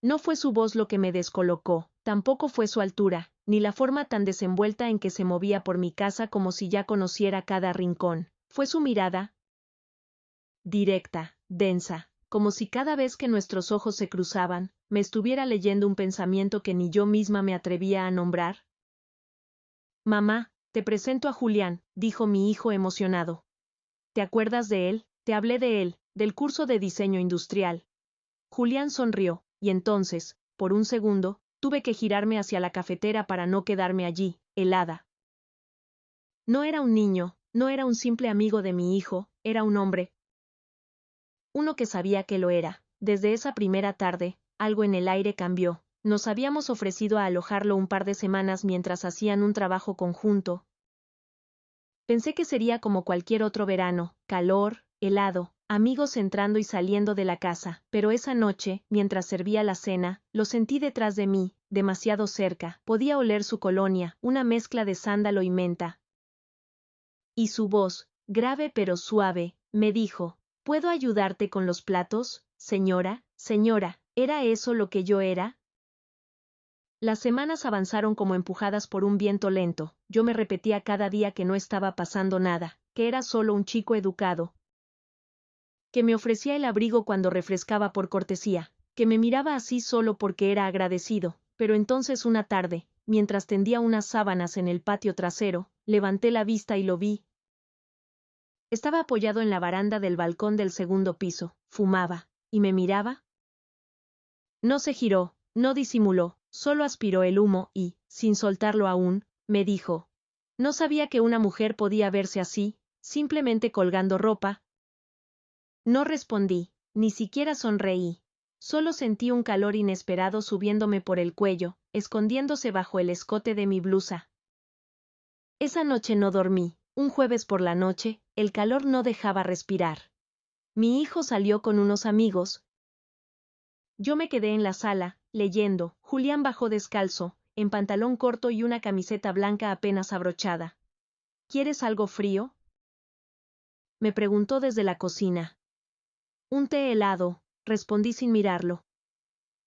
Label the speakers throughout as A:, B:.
A: No fue su voz lo que me descolocó, tampoco fue su altura, ni la forma tan desenvuelta en que se movía por mi casa como si ya conociera cada rincón. Fue su mirada, directa, densa, como si cada vez que nuestros ojos se cruzaban, me estuviera leyendo un pensamiento que ni yo misma me atrevía a nombrar. Mamá, te presento a Julián, dijo mi hijo emocionado. ¿Te acuerdas de él? Te hablé de él, del curso de diseño industrial. Julián sonrió, y entonces, por un segundo, tuve que girarme hacia la cafetera para no quedarme allí, helada. No era un niño, no era un simple amigo de mi hijo, era un hombre. Uno que sabía que lo era. Desde esa primera tarde, algo en el aire cambió. Nos habíamos ofrecido a alojarlo un par de semanas mientras hacían un trabajo conjunto. Pensé que sería como cualquier otro verano, calor, helado, amigos entrando y saliendo de la casa, pero esa noche, mientras servía la cena, lo sentí detrás de mí, demasiado cerca, podía oler su colonia, una mezcla de sándalo y menta. Y su voz, grave pero suave, me dijo, ¿puedo ayudarte con los platos, señora? Señora, ¿era eso lo que yo era? Las semanas avanzaron como empujadas por un viento lento. Yo me repetía cada día que no estaba pasando nada, que era solo un chico educado, que me ofrecía el abrigo cuando refrescaba por cortesía, que me miraba así solo porque era agradecido, pero entonces una tarde, mientras tendía unas sábanas en el patio trasero, levanté la vista y lo vi. Estaba apoyado en la baranda del balcón del segundo piso, fumaba, y me miraba. No se giró, no disimuló, solo aspiró el humo y, sin soltarlo aún, me dijo. No sabía que una mujer podía verse así, simplemente colgando ropa. No respondí, ni siquiera sonreí. Solo sentí un calor inesperado subiéndome por el cuello, escondiéndose bajo el escote de mi blusa. Esa noche no dormí. Un jueves por la noche, el calor no dejaba respirar. Mi hijo salió con unos amigos. Yo me quedé en la sala, leyendo. Julián bajó descalzo, en pantalón corto y una camiseta blanca apenas abrochada. ¿Quieres algo frío?, me preguntó desde la cocina. Un té helado, respondí sin mirarlo.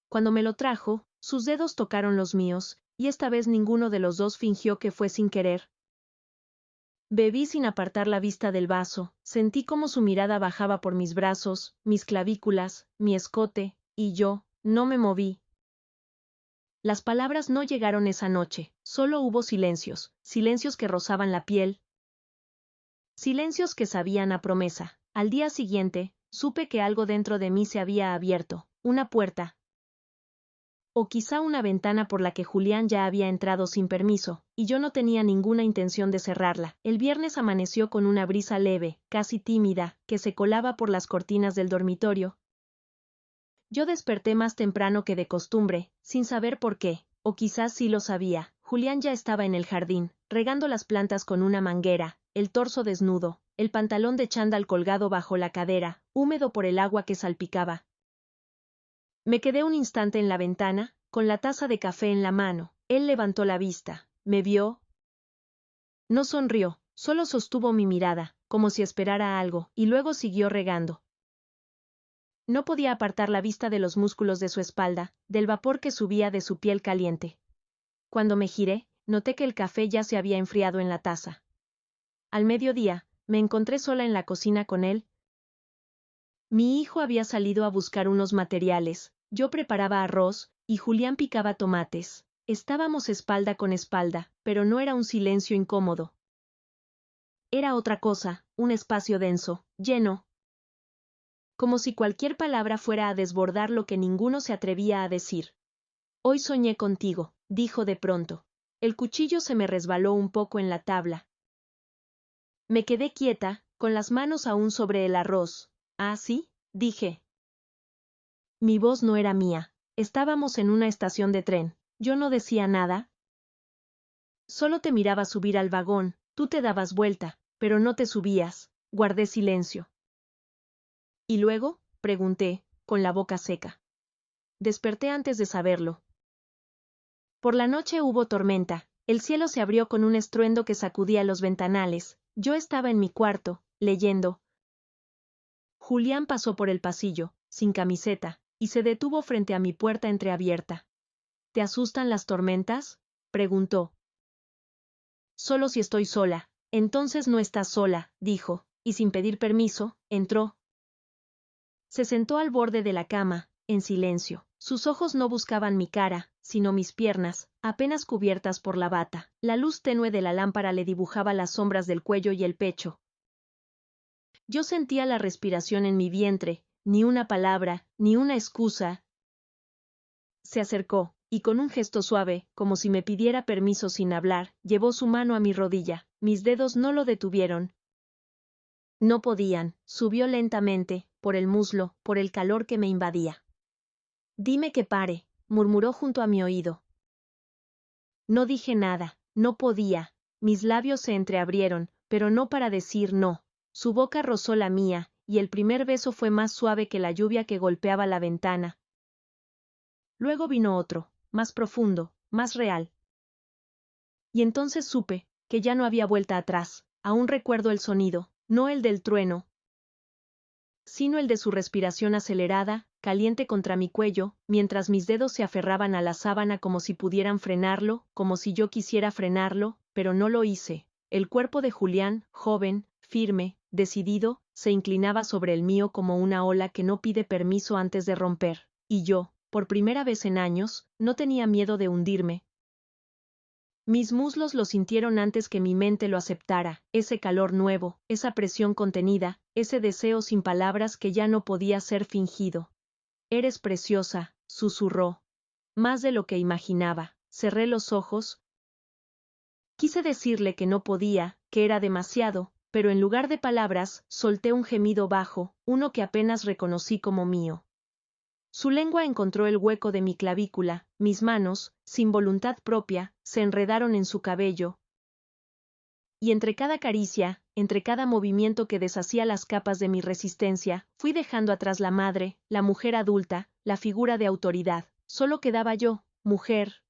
A: Cuando me lo trajo, sus dedos tocaron los míos, y esta vez ninguno de los dos fingió que fue sin querer. Bebí sin apartar la vista del vaso, sentí cómo su mirada bajaba por mis brazos, mis clavículas, mi escote, y yo, no me moví. Las palabras no llegaron esa noche, solo hubo silencios, silencios que rozaban la piel. Silencios que sabían a promesa. Al día siguiente, supe que algo dentro de mí se había abierto, una puerta. O quizá una ventana por la que Julián ya había entrado sin permiso, y yo no tenía ninguna intención de cerrarla. El viernes amaneció con una brisa leve, casi tímida, que se colaba por las cortinas del dormitorio. Yo desperté más temprano que de costumbre, sin saber por qué, o quizás sí lo sabía. Julián ya estaba en el jardín, regando las plantas con una manguera, el torso desnudo, el pantalón de chándal colgado bajo la cadera, húmedo por el agua que salpicaba. Me quedé un instante en la ventana, con la taza de café en la mano. Él levantó la vista, me vio. No sonrió, solo sostuvo mi mirada, como si esperara algo, y luego siguió regando. No podía apartar la vista de los músculos de su espalda, del vapor que subía de su piel caliente. Cuando me giré, noté que el café ya se había enfriado en la taza. Al mediodía, me encontré sola en la cocina con él. Mi hijo había salido a buscar unos materiales, yo preparaba arroz, y Julián picaba tomates. Estábamos espalda con espalda, pero no era un silencio incómodo. Era otra cosa, un espacio denso, lleno, como si cualquier palabra fuera a desbordar lo que ninguno se atrevía a decir. Hoy soñé contigo, dijo de pronto. El cuchillo se me resbaló un poco en la tabla. Me quedé quieta, con las manos aún sobre el arroz. ¿Ah, sí?, dije. Mi voz no era mía. Estábamos en una estación de tren. Yo no decía nada. Solo te miraba subir al vagón, tú te dabas vuelta, pero no te subías. Guardé silencio. ¿Y luego?, pregunté, con la boca seca. Desperté antes de saberlo. Por la noche hubo tormenta, el cielo se abrió con un estruendo que sacudía los ventanales. Yo estaba en mi cuarto, leyendo. Julián pasó por el pasillo, sin camiseta, y se detuvo frente a mi puerta entreabierta. ¿Te asustan las tormentas?, preguntó. Solo si estoy sola. Entonces no estás sola, dijo, y sin pedir permiso, entró. Se sentó al borde de la cama, en silencio. Sus ojos no buscaban mi cara, sino mis piernas, apenas cubiertas por la bata. La luz tenue de la lámpara le dibujaba las sombras del cuello y el pecho. Yo sentía la respiración en mi vientre, ni una palabra, ni una excusa. Se acercó, y con un gesto suave, como si me pidiera permiso sin hablar, llevó su mano a mi rodilla. Mis dedos no lo detuvieron. No podían. Subió lentamente, por el muslo, por el calor que me invadía. Dime que pare, murmuró junto a mi oído. No dije nada, no podía. Mis labios se entreabrieron, pero no para decir no. Su boca rozó la mía, y el primer beso fue más suave que la lluvia que golpeaba la ventana. Luego vino otro, más profundo, más real. Y entonces supe que ya no había vuelta atrás. Aún recuerdo el sonido, no el del trueno, sino el de su respiración acelerada, caliente contra mi cuello, mientras mis dedos se aferraban a la sábana como si pudieran frenarlo, como si yo quisiera frenarlo, pero no lo hice. El cuerpo de Julián, joven, firme, decidido, se inclinaba sobre el mío como una ola que no pide permiso antes de romper, y yo, por primera vez en años, no tenía miedo de hundirme. Mis muslos lo sintieron antes que mi mente lo aceptara, ese calor nuevo, esa presión contenida, ese deseo sin palabras que ya no podía ser fingido. Eres preciosa, susurró. Más de lo que imaginaba. Cerré los ojos. Quise decirle que no podía, que era demasiado, pero en lugar de palabras, solté un gemido bajo, uno que apenas reconocí como mío. Su lengua encontró el hueco de mi clavícula, mis manos, sin voluntad propia, se enredaron en su cabello. Y entre cada caricia, entre cada movimiento que deshacía las capas de mi resistencia, fui dejando atrás la madre, la mujer adulta, la figura de autoridad. Solo quedaba yo, mujer.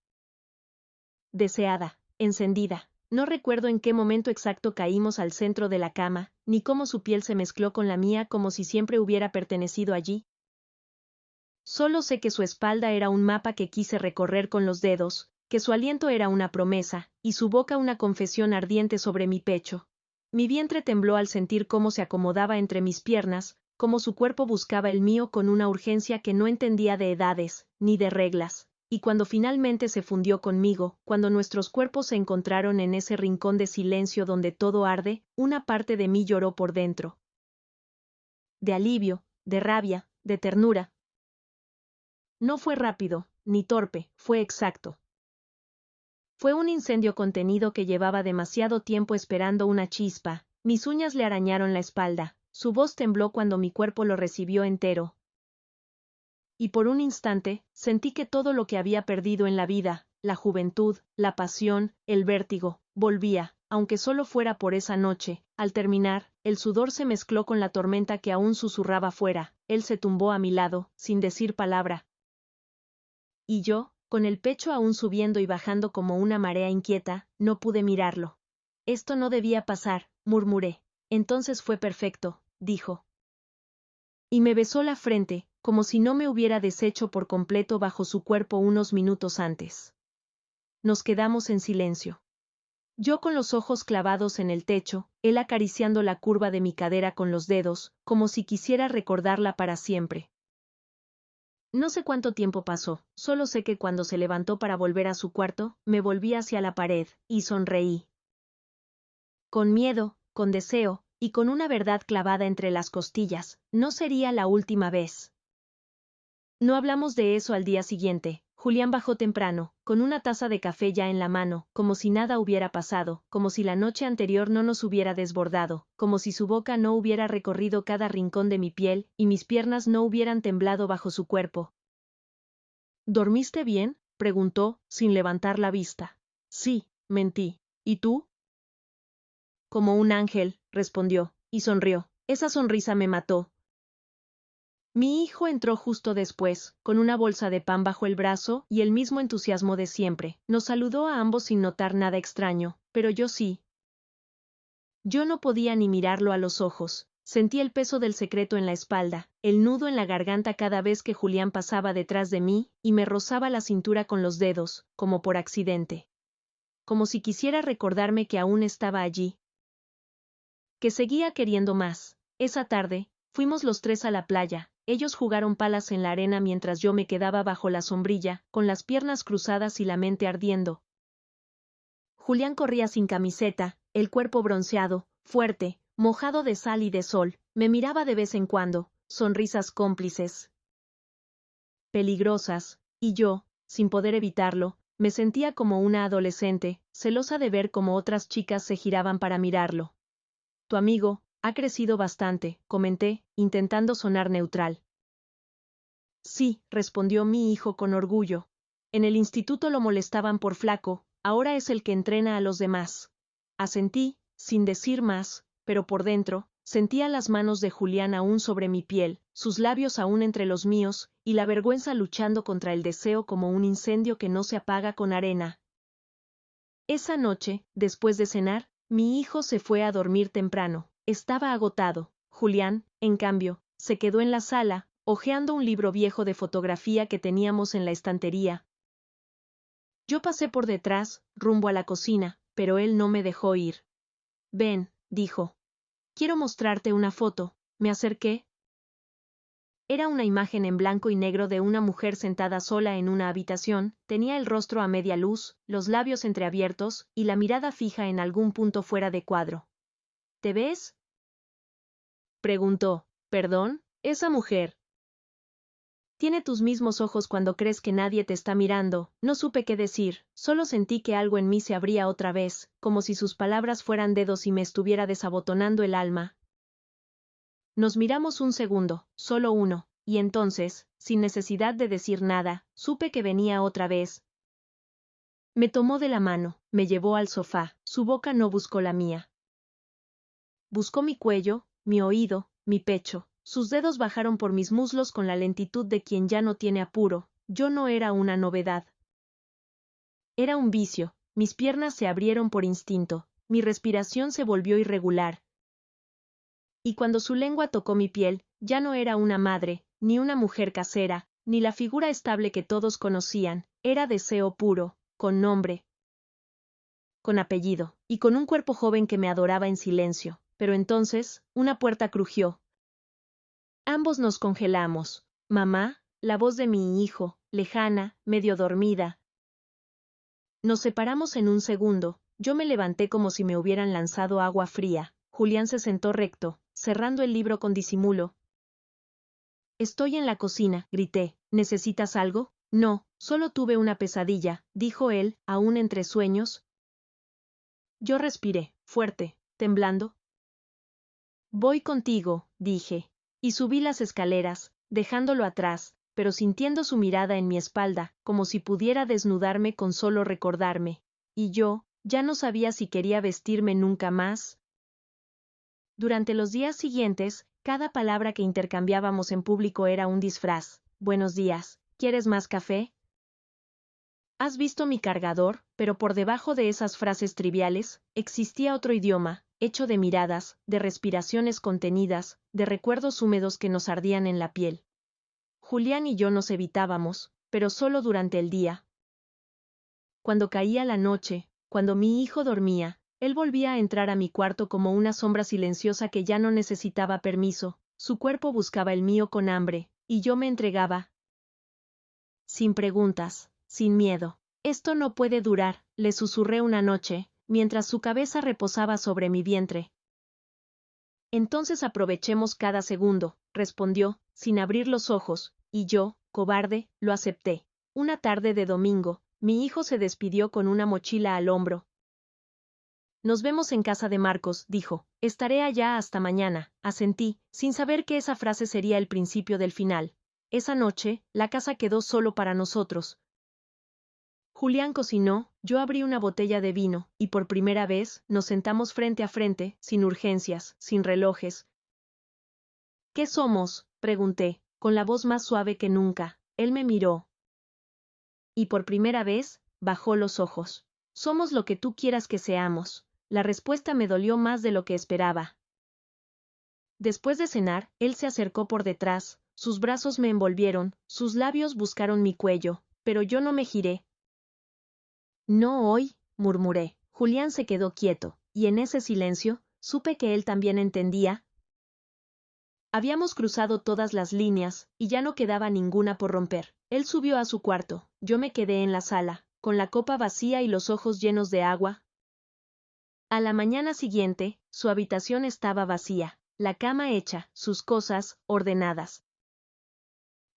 A: Deseada, encendida. No recuerdo en qué momento exacto caímos al centro de la cama, ni cómo su piel se mezcló con la mía como si siempre hubiera pertenecido allí. Solo sé que su espalda era un mapa que quise recorrer con los dedos, que su aliento era una promesa, y su boca una confesión ardiente sobre mi pecho. Mi vientre tembló al sentir cómo se acomodaba entre mis piernas, cómo su cuerpo buscaba el mío con una urgencia que no entendía de edades, ni de reglas, y cuando finalmente se fundió conmigo, cuando nuestros cuerpos se encontraron en ese rincón de silencio donde todo arde, una parte de mí lloró por dentro. De alivio, de rabia, de ternura. No fue rápido, ni torpe, fue exacto. Fue un incendio contenido que llevaba demasiado tiempo esperando una chispa. Mis uñas le arañaron la espalda, su voz tembló cuando mi cuerpo lo recibió entero. Y por un instante, sentí que todo lo que había perdido en la vida, la juventud, la pasión, el vértigo, volvía, aunque solo fuera por esa noche. Al terminar, el sudor se mezcló con la tormenta que aún susurraba fuera. Él se tumbó a mi lado, sin decir palabra. Y yo, con el pecho aún subiendo y bajando como una marea inquieta, no pude mirarlo. Esto no debía pasar, murmuré. Entonces fue perfecto, dijo. Y me besó la frente, como si no me hubiera deshecho por completo bajo su cuerpo unos minutos antes. Nos quedamos en silencio. Yo con los ojos clavados en el techo, él acariciando la curva de mi cadera con los dedos, como si quisiera recordarla para siempre. No sé cuánto tiempo pasó, solo sé que cuando se levantó para volver a su cuarto, me volví hacia la pared, y sonreí. Con miedo, con deseo, y con una verdad clavada entre las costillas, no sería la última vez. No hablamos de eso al día siguiente. Julián bajó temprano, con una taza de café ya en la mano, como si nada hubiera pasado, como si la noche anterior no nos hubiera desbordado, como si su boca no hubiera recorrido cada rincón de mi piel, y mis piernas no hubieran temblado bajo su cuerpo. ¿Dormiste bien?, preguntó, sin levantar la vista. Sí, mentí. ¿Y tú? Como un ángel, respondió, y sonrió. Esa sonrisa me mató. Mi hijo entró justo después, con una bolsa de pan bajo el brazo y el mismo entusiasmo de siempre. Nos saludó a ambos sin notar nada extraño, pero yo sí. Yo no podía ni mirarlo a los ojos. Sentí el peso del secreto en la espalda, el nudo en la garganta cada vez que Julián pasaba detrás de mí y me rozaba la cintura con los dedos, como por accidente. Como si quisiera recordarme que aún estaba allí. Que seguía queriendo más. Esa tarde, fuimos los tres a la playa. Ellos jugaron palas en la arena mientras yo me quedaba bajo la sombrilla, con las piernas cruzadas y la mente ardiendo. Julián corría sin camiseta, el cuerpo bronceado, fuerte, mojado de sal y de sol, me miraba de vez en cuando, sonrisas cómplices. Peligrosas, y yo, sin poder evitarlo, me sentía como una adolescente, celosa de ver cómo otras chicas se giraban para mirarlo. Tu amigo ha crecido bastante, comenté, intentando sonar neutral. Sí, respondió mi hijo con orgullo. En el instituto lo molestaban por flaco, ahora es el que entrena a los demás. Asentí, sin decir más, pero por dentro, sentía las manos de Julián aún sobre mi piel, sus labios aún entre los míos, y la vergüenza luchando contra el deseo como un incendio que no se apaga con arena. Esa noche, después de cenar, mi hijo se fue a dormir temprano. Estaba agotado. Julián, en cambio, se quedó en la sala, hojeando un libro viejo de fotografía que teníamos en la estantería. Yo pasé por detrás, rumbo a la cocina, pero él no me dejó ir. Ven, dijo. Quiero mostrarte una foto. Me acerqué. Era una imagen en blanco y negro de una mujer sentada sola en una habitación, tenía el rostro a media luz, los labios entreabiertos, y la mirada fija en algún punto fuera de cuadro. ¿Te ves? Preguntó. ¿Perdón? Esa mujer. Tiene tus mismos ojos cuando crees que nadie te está mirando. No supe qué decir, solo sentí que algo en mí se abría otra vez, como si sus palabras fueran dedos y me estuviera desabotonando el alma. Nos miramos un segundo, solo uno, y entonces, sin necesidad de decir nada, supe que venía otra vez. Me tomó de la mano, me llevó al sofá, su boca no buscó la mía. Buscó mi cuello, mi oído, mi pecho. Sus dedos bajaron por mis muslos con la lentitud de quien ya no tiene apuro. Yo no era una novedad. Era un vicio. Mis piernas se abrieron por instinto. Mi respiración se volvió irregular. Y cuando su lengua tocó mi piel, ya no era una madre, ni una mujer casera, ni la figura estable que todos conocían. Era deseo puro, con nombre, con apellido, y con un cuerpo joven que me adoraba en silencio. Pero entonces, una puerta crujió. Ambos nos congelamos. Mamá, la voz de mi hijo, lejana, medio dormida. Nos separamos en un segundo. Yo me levanté como si me hubieran lanzado agua fría. Julián se sentó recto, cerrando el libro con disimulo. Estoy en la cocina, grité. ¿Necesitas algo? No, solo tuve una pesadilla, dijo él, aún entre sueños. Yo respiré, fuerte, temblando. Voy contigo, dije. Y subí las escaleras, dejándolo atrás, pero sintiendo su mirada en mi espalda, como si pudiera desnudarme con solo recordarme. Y yo, ya no sabía si quería vestirme nunca más. Durante los días siguientes, cada palabra que intercambiábamos en público era un disfraz. Buenos días, ¿quieres más café? ¿Has visto mi cargador? Pero por debajo de esas frases triviales, existía otro idioma, hecho de miradas, de respiraciones contenidas, de recuerdos húmedos que nos ardían en la piel. Julián y yo nos evitábamos, pero solo durante el día. Cuando caía la noche, cuando mi hijo dormía, él volvía a entrar a mi cuarto como una sombra silenciosa que ya no necesitaba permiso, su cuerpo buscaba el mío con hambre, y yo me entregaba. Sin preguntas, sin miedo. Esto no puede durar, le susurré una noche, mientras su cabeza reposaba sobre mi vientre. Entonces aprovechemos cada segundo, respondió, sin abrir los ojos, y yo, cobarde, lo acepté. Una tarde de domingo, mi hijo se despidió con una mochila al hombro. Nos vemos en casa de Marcos, dijo. Estaré allá hasta mañana, asentí, sin saber que esa frase sería el principio del final. Esa noche, la casa quedó solo para nosotros. Julián cocinó, yo abrí una botella de vino, y por primera vez, nos sentamos frente a frente, sin urgencias, sin relojes. ¿Qué somos?, pregunté, con la voz más suave que nunca. Él me miró. Y por primera vez, bajó los ojos. Somos lo que tú quieras que seamos. La respuesta me dolió más de lo que esperaba. Después de cenar, él se acercó por detrás, sus brazos me envolvieron, sus labios buscaron mi cuello, pero yo no me giré. No hoy, murmuré. Julián se quedó quieto, y en ese silencio, supe que él también entendía. Habíamos cruzado todas las líneas, y ya no quedaba ninguna por romper. Él subió a su cuarto, yo me quedé en la sala, con la copa vacía y los ojos llenos de agua. A la mañana siguiente, su habitación estaba vacía, la cama hecha, sus cosas, ordenadas.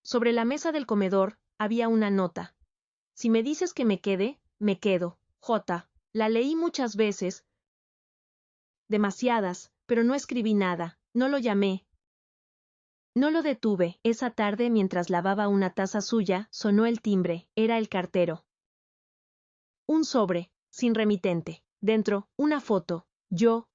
A: Sobre la mesa del comedor, había una nota. Si me dices que me quede, me quedo, J. La leí muchas veces, demasiadas, pero no escribí nada, no lo llamé. No lo detuve. Esa tarde, mientras lavaba una taza suya, sonó el timbre, era el cartero. Un sobre, sin remitente. Dentro, una foto, yo.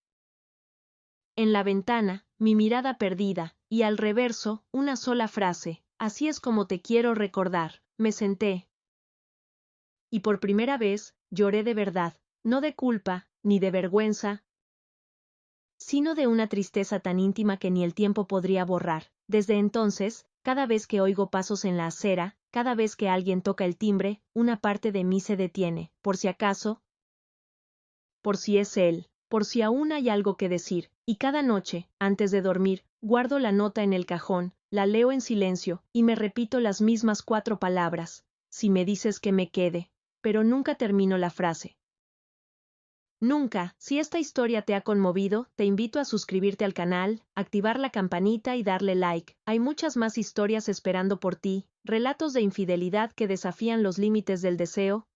A: En la ventana, mi mirada perdida, y al reverso, una sola frase, así es como te quiero recordar. Me senté. Y por primera vez, lloré de verdad, no de culpa, ni de vergüenza, sino de una tristeza tan íntima que ni el tiempo podría borrar. Desde entonces, cada vez que oigo pasos en la acera, cada vez que alguien toca el timbre, una parte de mí se detiene, por si acaso, por si es él, por si aún hay algo que decir, y cada noche, antes de dormir, guardo la nota en el cajón, la leo en silencio, y me repito las mismas 4 palabras, si me dices que me quede, pero nunca termino la frase. Nunca. Si esta historia te ha conmovido, te invito a suscribirte al canal, activar la campanita y darle like. Hay muchas más historias esperando por ti, relatos de infidelidad que desafían los límites del deseo,